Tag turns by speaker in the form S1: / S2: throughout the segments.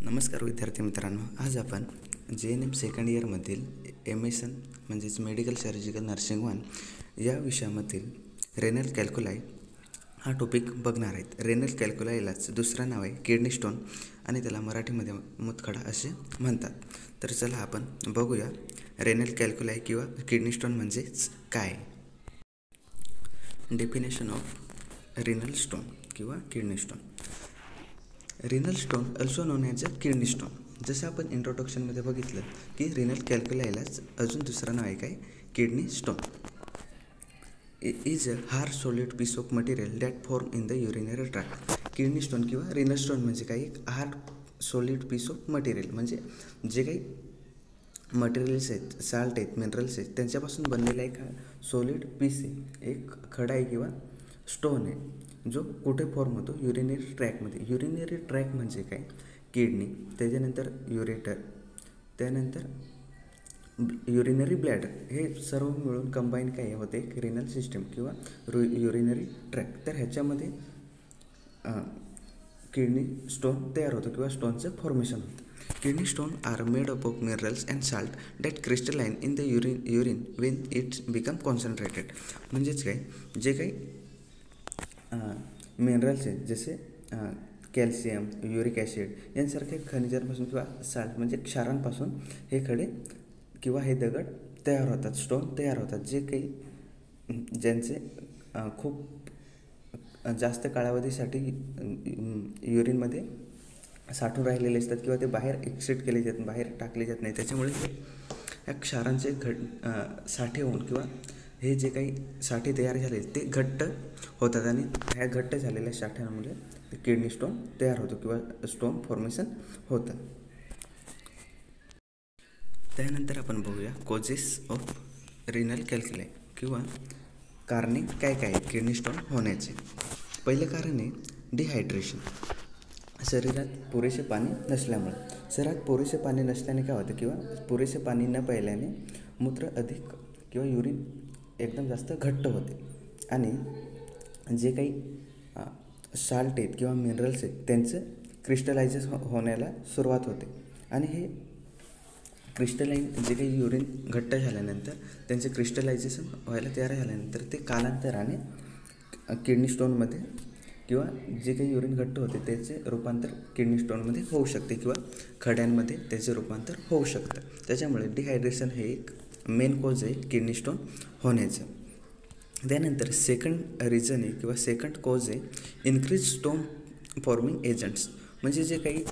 S1: नमस्कार विद्यार्थी मित्रांनो, आज आपण JNM सेकंड इयरमधील MSN म्हणजेच मेडिकल सर्जिकल नर्सिंग 1 या विषयामधील रेनल कॅल्क्युलाई हा टॉपिक बघणार आहेत. रेनल कॅल्क्युलाईलाच दुसरं नाव आहे किडनी स्टोन आणि त्याला मराठीमध्ये मूतखडा असे म्हणतात. तर चला आपण बघूया रेनल कॅल्क्युलाई किंवा किडनी स्टोन म्हणजेच काय. डेफिनेशन ऑफ रिनल स्टोन किंवा kidney stone. Renal stone also non as a kidney stone. जसं आपण इंट्रोडक्शनमध्ये बघितलं की रिनल कॅल्क्युलाईलाच अजून दुसरं नाव आहे काय, kidney stone. Is a hard solid piece of material that form in the urinary tract. Kidney stone किंवा रिनल स्टोन म्हणजे काय, एक hard solid piece of material म्हणजे जे काही मटेरियल्स आहेत, साल्ट आहेत, मिनरल्स आहेत, त्यांच्यापासून बनलेला एक सॉलिड पीस आहे, एक खडा आहे किंवा स्टोन आहे, जो कुठे फॉर्म होतो, युरिनरी ट्रॅकमध्ये. युरिनरी ट्रॅक म्हणजे काय, किडनी, त्याच्यानंतर युरेटर, त्यानंतर युरिनरी ब्लॅडर, हे सर्व मिळून कंबाईन काय होते, एक रिनल सिस्टम किंवा युरिनरी ट्रॅक. तर ह्याच्यामध्ये किडनी स्टोन तयार होतो किंवा स्टोनचं फॉर्मेशन होतं. Kidney stone are made up of minerals and salt that crystalline in the urine when its become concentrated. म्हणजेच काय, जे काही मिनरल्स आहेत जसे कॅल्शियम, युरिक ॲसिड यांसारख्या खनिजांपासून किंवा साल्ट म्हणजे क्षारांपासून हे खडे किंवा हे दगड तयार होतात, स्टोन तयार होतात, जे काही ज्यांचे खूप जास्त कालावधीसाठी युरिनमध्ये साठून राहिलेले असतात किंवा ते बाहेर एक्सिट केले जात, बाहेर टाकले जात नाही. त्याच्यामुळे या क्षारांचे साठे होऊन किंवा हे जे काही साठे तयार झाले ते घट्ट होतात आणि ह्या घट्ट झालेल्या साठ्यांमुळे किडनी स्टोन तयार होतो किंवा स्टोन फॉर्मेशन होतं. त्यानंतर आपण बघूया कोजेस ऑफ रिनल कॅल्क्युलाई किंवा कारणे काय काय आहेत किडनी स्टोन होण्याचे. पहिलं कारण आहे डिहायड्रेशन. शरीरात पुरेसे पाणी नसल्यामुळे. शरीरात पुरेसे पाणी नसल्याने काय होतं किंवा पुरेसे पाणी न प्यायल्याने मूत्र अधिक किंवा युरिन एकदम जास्त घट्ट होते आणि जे काही साल्ट आहेत किंवा मिनरल्स आहेत त्यांचं क्रिस्टलायझेस होण्याला सुरुवात होते आणि हे क्रिस्टलाइन जे काही युरिन घट्ट झाल्यानंतर त्यांचे क्रिस्टलायझेशन व्हायला तयार झाल्यानंतर ते कालांतराने किडनी स्टोनमध्ये किंवा जे काही युरिन घट्ट होते त्याचे रूपांतर किडनी स्टोनमध्ये होऊ शकते किंवा खड्यांमध्ये त्याचे रूपांतर होऊ शकतं. त्याच्यामुळे डिहायड्रेशन हे एक मेन कॉज आहे किडनी स्टोन होण्याचं. त्यानंतर सेकंड रिझन आहे किंवा सेकंड कॉज आहे इन्क्रीज स्टोन फॉर्मिंग एजंट्स. म्हणजे जे काही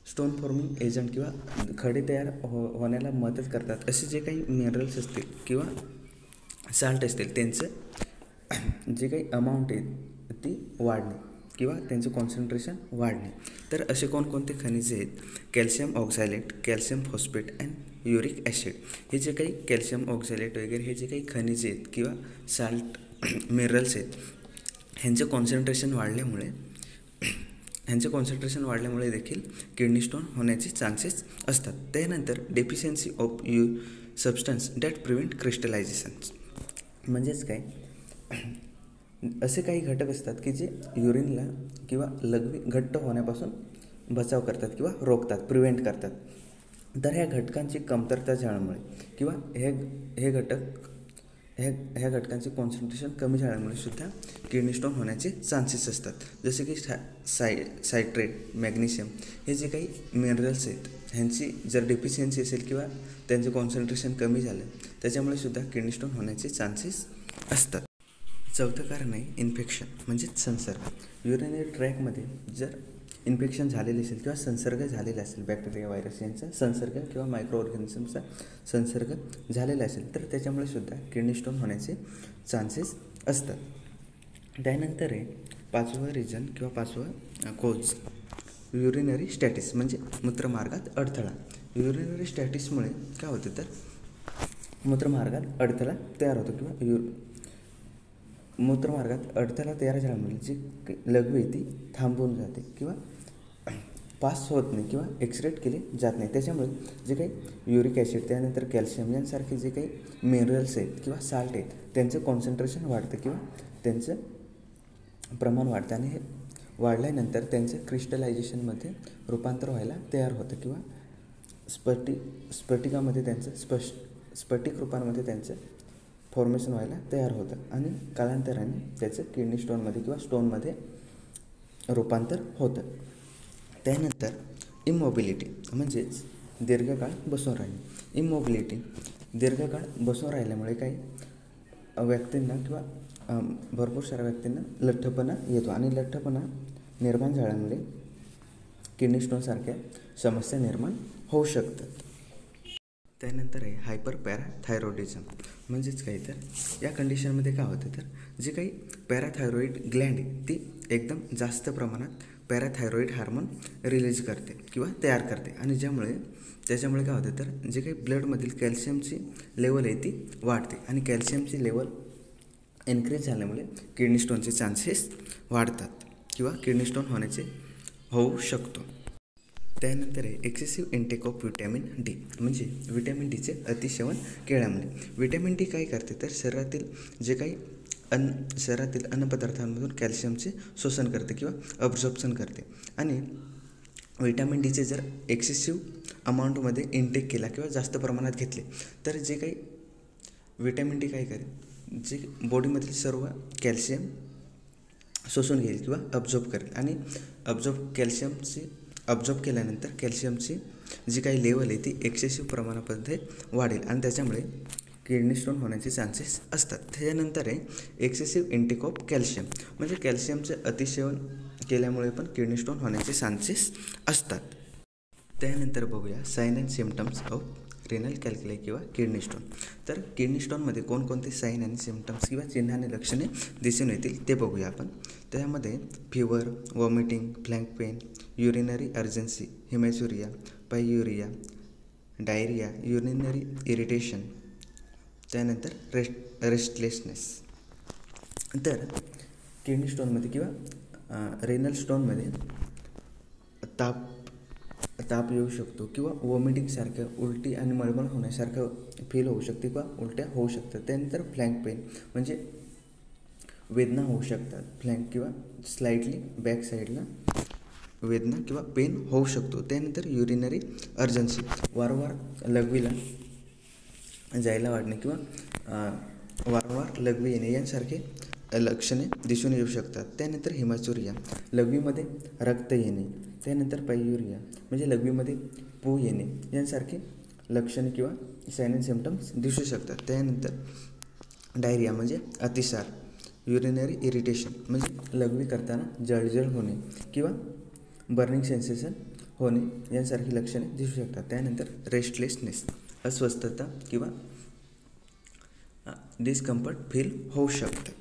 S1: स्टोन फॉर्मिंग एजंट किंवा खडे तयार होण्याला मदत करतात असे जे काही मिनरल्स असतील किंवा साल्ट असतील त्यांचं जे काही अमाऊंट आहे ती वाढणे किंवा त्यांचं कॉन्सन्ट्रेशन वाढणे. तर असे कोणकोणते खनिजे आहेत, calcium oxalate, calcium phosphate and uric acid. हे जे काही कॅल्शियम ऑक्झॅलेट वगैरे हे जे काही खनिजे आहेत किंवा साल्ट मिनरल्स आहेत ह्यांचं कॉन्सन्ट्रेशन वाढल्यामुळे देखील किडनी स्टोन होण्याचे चान्सेस असतात. त्यानंतर deficiency of substance that prevent crystallisations. म्हणजेच काय, असे काही घटक असतात की जे युरिनला किंवा लघवी घट्ट होण्यापासून बचाव करतात किंवा रोखतात, प्रिव्हेंट करतात. तर ह्या घटकांची कमतरता झाल्यामुळे किंवा ह्या घटकांचे कॉन्सन्ट्रेशन कमी झाल्यामुळे सुद्धा किडनी स्टोन होण्याचे चान्सेस असतात. जसे की सायट्रेट, मॅग्नेशियम हे जे काही मिनरल्स आहेत ह्यांची जर डेफिशियन्सी असेल किंवा त्यांचं कॉन्सन्ट्रेशन कमी झालं त्याच्यामुळे सुद्धा किडनी स्टोन होण्याचे चान्सेस असतात. चौथं कारण आहे इन्फेक्शन म्हणजेच संसर्ग. युरिनरी ट्रॅकमध्ये जर इन्फेक्शन झालेले असेल किंवा संसर्ग झालेला असेल, बॅक्टेरिया, व्हायरस यांचा संसर्ग किंवा मायक्रो ऑर्गॅनिझमचा संसर्ग झालेला असेल तर त्याच्यामुळे सुद्धा किडनी स्टोन होण्याचे चान्सेस असतात. त्यानंतर आहे पाचवं रिझन किंवा पाचवं कोज युरिनरी स्टॅटिस म्हणजे मूत्रमार्गात अडथळा. युरिनरी स्टॅटिसमुळे काय होतं तर मूत्रमार्गात अडथळा तयार होतो किंवा मूत्रमार्गात अडथळा तयार झाल्यामुळे जी लघवी ती थांबून जाते किंवा पास होत नाही किंवा एक्सक्रीट केले जात नाही. त्याच्यामुळे जे काही युरिक ॲसिड, त्यानंतर कॅल्शियम यांसारखे जे काही मिनरल्स आहेत किंवा साल्ट आहेत त्यांचं कॉन्सन्ट्रेशन वाढतं किंवा त्यांचं प्रमाण वाढतं आणि हे वाढल्यानंतर त्यांचं क्रिस्टलायझेशनमध्ये रूपांतर व्हायला तयार होतं किंवा स्फटिकामध्ये त्यांचं स्फटिक रूपांमध्ये त्यांचं फॉर्मेशन व्हायला तयार होतं आणि कालांतराने त्याचं किडनी स्टोनमध्ये किंवा स्टोनमध्ये रूपांतर होतं. त्यानंतर इमोबिलिटी म्हणजेच दीर्घकाळ बसून राहणे. इमोबिलिटी दीर्घकाळ बसून राहिल्यामुळे काही व्यक्तींना किंवा भरपूर साऱ्या व्यक्तींना लठ्ठपणा येतो आणि लठ्ठपणा निर्माण झाल्यामुळे किडनी स्टोनसारख्या समस्या निर्माण होऊ शकतात. त्यानंतर आहे हायपर पॅराथायरॉइडिझम म्हणजेच काय तर या कंडिशनमध्ये काय होतं तर जे काही पॅराथायरॉइड ग्लँड आहे ती एकदम जास्त प्रमाणात पॅराथायरॉइड हार्मोन रिलीज करते किंवा तयार करते आणि त्याच्यामुळे काय होतं तर जे काही ब्लडमधील कॅल्शियमची लेवल आहे ती वाढते आणि कॅल्शियमची लेवल इन्क्रीज झाल्यामुळे किडनी स्टोनचे चान्सेस वाढतात किंवा किडनी स्टोन होऊ शकतो. त्यानंतर आहे excessive intake of vitamin D म्हणजे व्हिटॅमिन डीचे अतिसेवन केल्यामुळे. व्हिटॅमिन डी काय करते तर शरीरातील अन्नपदार्थांमधून कॅल्शियमचे शोषण करते किंवा अब्झॉर्प्शन करते आणि व्हिटॅमिन डीचे जर एक्सेसिव्ह अमाऊंटमध्ये इंटेक केला किंवा जास्त प्रमाणात घेतले तर जे काही व्हिटॅमिन डी काय करेल जे बॉडीमधील सर्व कॅल्शियम शोषून घेईल किंवा अब्झॉर्ब करेल आणि अब्झॉर्ब केल्यानंतर कॅल्शियमची जी काही लेवल आहे ती एक्सेसिव्ह प्रमाणामध्ये वाढेल आणि त्याच्यामुळे किडनी स्टोन होण्याचे चान्सेस असतात. त्याच्यानंतर आहे एक्सेसिव्ह इंटेक ऑफ कॅल्शियम म्हणजे कॅल्शियमचे अतिसेवन केल्यामुळे पण किडनी स्टोन होण्याचे चान्सेस असतात. त्यानंतर बघूया sign and symptoms of renal calculi किंवा किडनी स्टोन. तर किडनी स्टोनमध्ये कोणकोणते साईन आणि सिम्पटम्स किंवा चिन्ह आणि लक्षणे दिसून येतील ते बघूया आपण. त्यामध्ये fever, vomiting, flank pain, urinary urgency, haematuria, pyuria, diarrhoea, urinary irritation, त्यानंतर रेस्टलेसनेस. तर किडनी स्टोनमध्ये किंवा रेनल स्टोनमध्ये ताप येऊ शकतो किंवा वॉमिटिंगसारखं उलटी आणि मळमळ होण्यासारखं फील होऊ शकते किंवा उलट्या होऊ शकतात. त्यानंतर फ्लॅंक पेन म्हणजे वेदना होऊ शकतात. फ्लॅंक किंवा स्लाइटली बॅक साईडला वेदना किंवा पेन होऊ शकतो. त्यानंतर युरिनरी अर्जन्सी वारंवार लघवीला जायला वाढणे किंवा वारंवार लघवी येणे यांसारखे लक्षणे दिसून येऊ शकतात. त्यानंतर हिमॅच्युरिया लघवीमध्ये रक्त येणे. त्यानंतर पाययुरिया म्हणजे लघवीमध्ये पू येणे यांसारखे लक्षणे किंवा साइन अँड सिम्पटम्स दिसू शकतात. त्यानंतर डायरिया म्हणजे अतिसार, युरिनरी इरिटेशन म्हणजे लघवी करताना जळजळ होणे किंवा बर्निंग सेन्सेशन होणे यांसारखी लक्षणे दिसू शकतात. त्यानंतर रेस्टलेसनेस अस्वस्थता किंवा डिस्कम्फर्ट फील होऊ शकतं.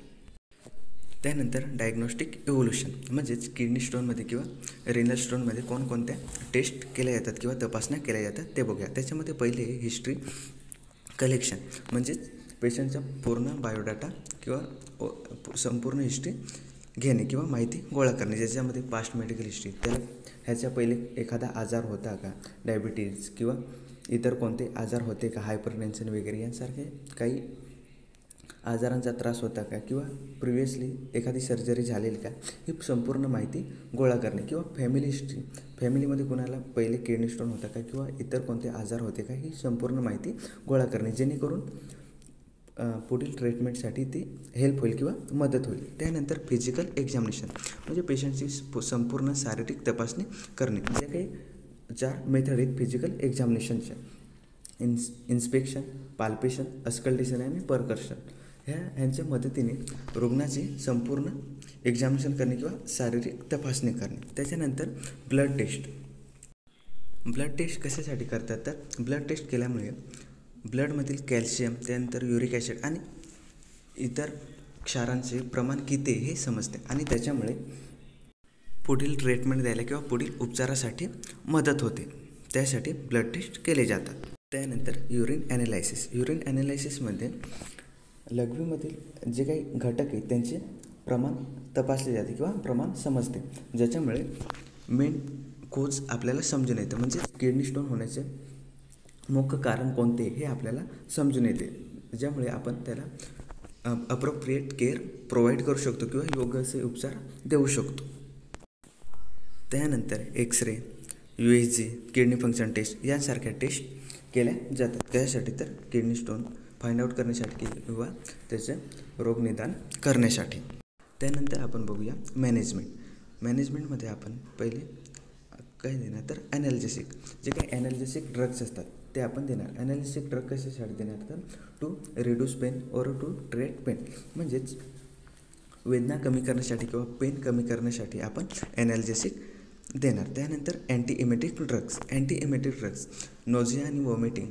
S1: त्यानंतर डायग्नोस्टिक इव्होल्युशन म्हणजेच किडनी स्टोनमध्ये किंवा रिनल स्टोनमध्ये कोणकोणत्या टेस्ट केल्या जातात किंवा तपासण्या केल्या जातात ते बघूया. त्याच्यामध्ये पहिले हिस्ट्री कलेक्शन म्हणजेच पेशंटचा पूर्ण बायोडाटा किंवा संपूर्ण हिस्ट्री घेणे किंवा माहिती गोळा करणे ज्याच्यामध्ये पास्ट मेडिकल हिस्ट्री त्याला ह्याच्या पहिले एखादा आजार होता का, डायबिटीज किंवा इतर कोणते आजार होते का, हायपरटेन्शन वगैरे यांसारखे काही आजारांचा त्रास होता का किंवा प्रिव्हियसली एखादी सर्जरी झालेली का ही संपूर्ण माहिती गोळा करणे किंवा फॅमिली हिस्ट्री फॅमिलीमध्ये कोणाला पहिले किडनी स्टोन होता का किंवा इतर कोणते आजार होते का ही संपूर्ण माहिती गोळा करणे जेणेकरून पुढील ट्रीटमेंटसाठी ती हेल्प होईल किंवा मदत होईल. त्यानंतर फिजिकल एक्झामिनेशन म्हणजे पेशंटची संपूर्ण शारीरिक तपासणी करणे. जे काही 4 मेथड आहेत फिजिकल एक्झामिनेशनच्या इन्स्पेक्शन, पाल्पेशन, अस्कल्टेशन आणि परकर्शन ह्यांच्या मदतीने रुग्णाची संपूर्ण एक्झामिनेशन करणे किंवा शारीरिक तपासणी करणे. त्याच्यानंतर ब्लड टेस्ट कशासाठी करतात तर ब्लड टेस्ट केल्यामुळे ब्लडमधील कॅल्शियम त्यानंतर युरिक ॲसिड आणि इतर क्षारांचे प्रमाण किती हे समजते आणि त्याच्यामुळे पुढील ट्रीटमेंट द्यायला किंवा पुढील उपचारासाठी मदत होते. त्यासाठी ब्लड टेस्ट केले जातात. त्यानंतर युरिन ॲनालायसिसमध्ये लघवीमधील जे काही घटक आहेत त्यांचे प्रमाण तपासले जाते किंवा प्रमाण समजते ज्याच्यामुळे मेन कोज आपल्याला समजून येतं म्हणजे किडनी स्टोन होण्याचे मुख्य कारण कोणते हे आपल्याला समजून येते ज्यामुळे आपण त्याला अप्रोप्रिएट केअर प्रोव्हाइड करू शकतो किंवा योग्य असे उपचार देऊ शकतो. त्यानंतर x ray, USG, kidney function test यांसारख्या टेस्ट केल्या जातात. त्यासाठी तर किडनी स्टोन फाइंड आउट करण्यासाठी किंवा त्याचे रोगनिदान करण्यासाठी. त्यानंतर आपण बघूया मॅनेजमेंटमध्ये आपण पहिले काय देणार तर ॲनाल्जेसिक, जे काही ॲनाल्जेसिक ड्रग्स असतात ते आपण देणार. ॲनाल्जेसिक ड्रग कशासाठी देणार तर टू रिड्यूस पेन और टू ट्रीट पेन, म्हणजेच वेदना कमी करण्यासाठी किंवा पेन कमी करण्यासाठी आपण ॲनाल्जेसिक देणार. त्यानंतर अँटीएमेटिक ड्रग्स नोझिया आणि वॉमिटिंग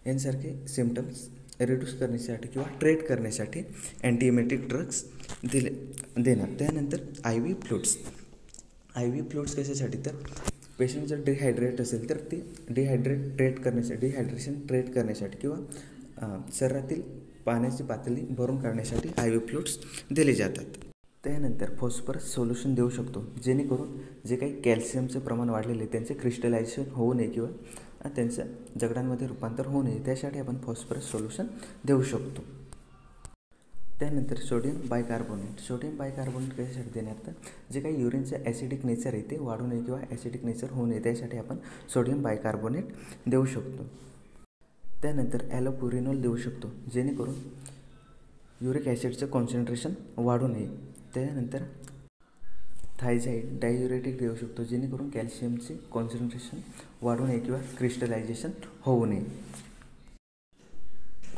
S1: यांसारखे सिम्टम्स रिड्यूस करण्यासाठी किंवा ट्रीट करण्यासाठी अँटीएमेटिक ड्रग्स देणार. त्यानंतर IV फ्लुइड्स कशासाठी तर पेशंट जर डिहायड्रेट असेल तर ते डिहायड्रेशन ट्रीट करण्यासाठी किंवा शरीरातील पाण्याची पातळी भरून काढण्यासाठी IV फ्लुइड्स दिले जातात. त्यानंतर फॉस्फरस सोल्युशन देऊ शकतो, जेणेकरून जे काही कॅल्शियमचं प्रमाण वाढलेले त्यांचे क्रिस्टलायझेशन होऊ नये किंवा त्यांचं दगडांमध्ये रूपांतर होऊ नये, त्यासाठी आपण फॉस्फरस सोल्युशन देऊ शकतो. त्यानंतर सोडियम बायकार्बोनेट कशासाठी देणार तर जे काही युरिनचं ॲसिडिक नेचर आहे ते वाढू नये किंवा ॲसिडिक नेचर होऊ नये, त्यासाठी आपण सोडियम बायकार्बोनेट देऊ शकतो. त्यानंतर ॲलोपुरिनॉल देऊ शकतो, जेणेकरून युरिक ॲसिडचं कॉन्सन्ट्रेशन वाढू नये. त्यानंतर थायझाईड डाययुरेटिक देऊ शकतो, जेणेकरून कॅल्शियमचे कॉन्सन्ट्रेशन वाढू नये किंवा क्रिस्टलायझेशन होऊ नये.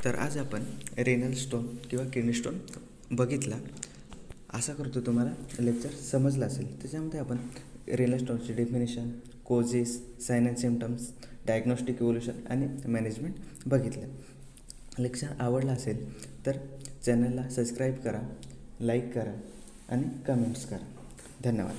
S1: तर आज आपण रेनल स्टोन किंवा किडनी स्टोन बघितला. आशा करतो तुम्हाला लेक्चर समजलं असेल. त्याच्यामध्ये आपण रेनल स्टोनची definition, causes, sign and symptoms, diagnostic evaluation आणि मॅनेजमेंट बघितलं. लेक्चर आवडला असेल तर चॅनलला सबस्क्राईब करा, लाईक करा आणि कमेंट्स करा. धन्यवाद.